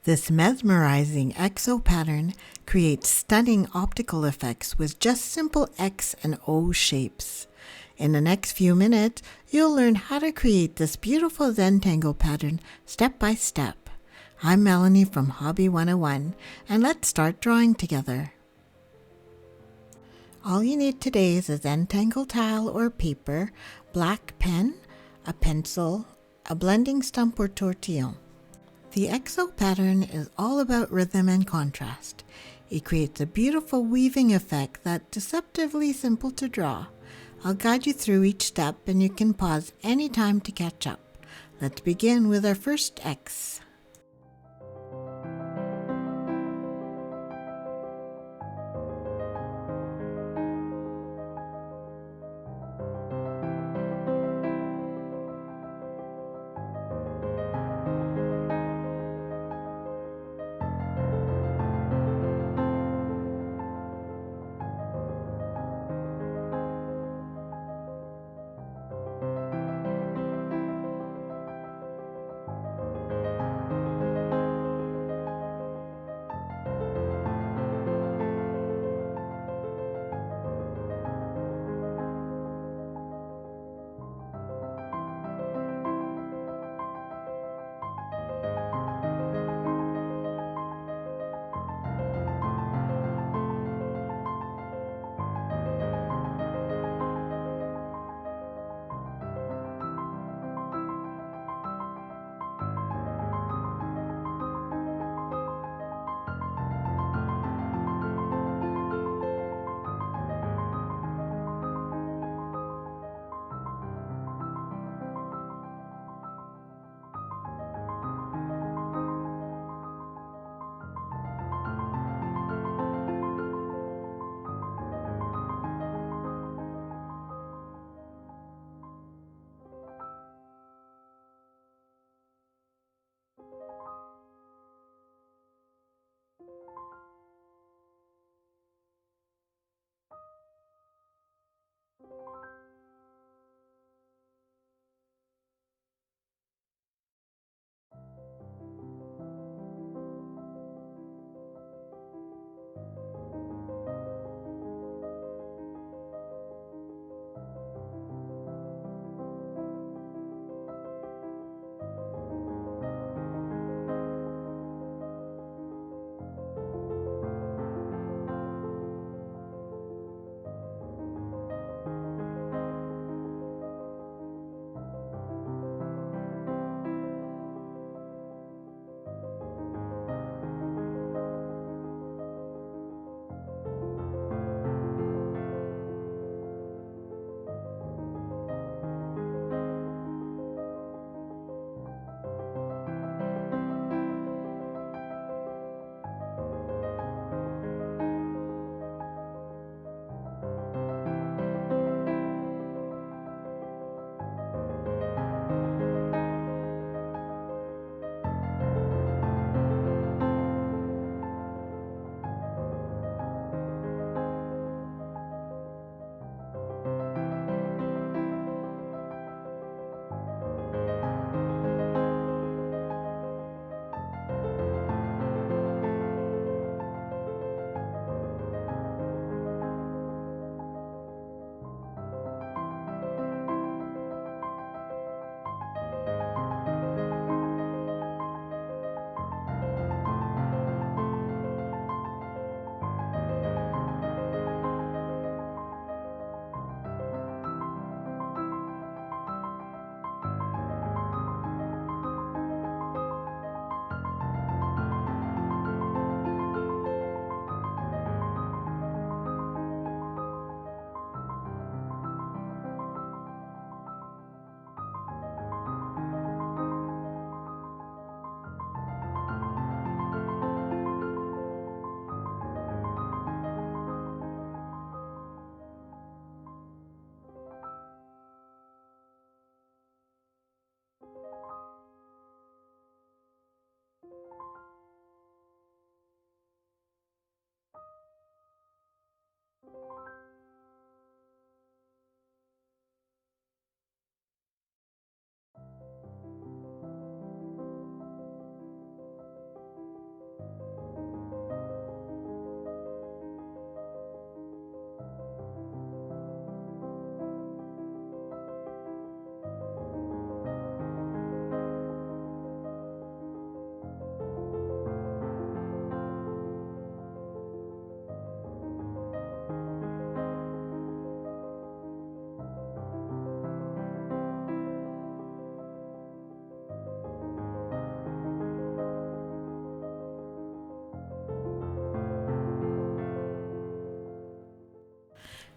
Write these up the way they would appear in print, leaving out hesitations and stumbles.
This mesmerizing XO pattern creates stunning optical effects with just simple X and O shapes. In the next few minutes, you'll learn how to create this beautiful Zentangle pattern step by step. I'm Melanie from Hobbi 101, and let's start drawing together. All you need today is a Zentangle tile or paper, black pen, a pencil, a blending stump or tortillon. The XO pattern is all about rhythm and contrast. It creates a beautiful weaving effect that's deceptively simple to draw. I'll guide you through each step and you can pause anytime to catch up. Let's begin with our first X.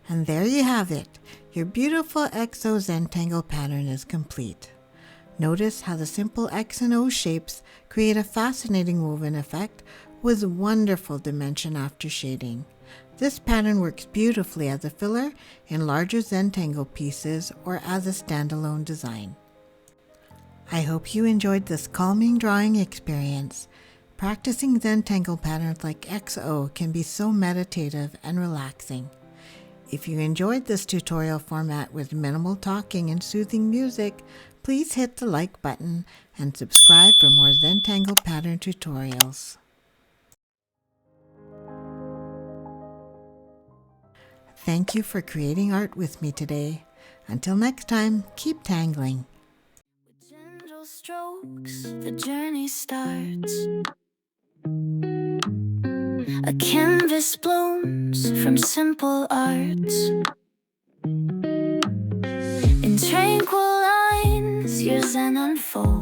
And there you have it. Your beautiful XO Zentangle pattern is complete. Notice how the simple X and O shapes create a fascinating woven effect with wonderful dimension after shading. This pattern works beautifully as a filler in larger Zentangle pieces or as a standalone design. I hope you enjoyed this calming drawing experience. Practicing Zentangle patterns like XO can be so meditative and relaxing. If you enjoyed this tutorial format with minimal talking and soothing music, please hit the like button and subscribe for more Zentangle pattern tutorials. Thank you for creating art with me today. Until next time, keep tangling. With gentle strokes, the journey starts. A canvas blooms from simple arts. In tranquil lines, your Zen unfolds.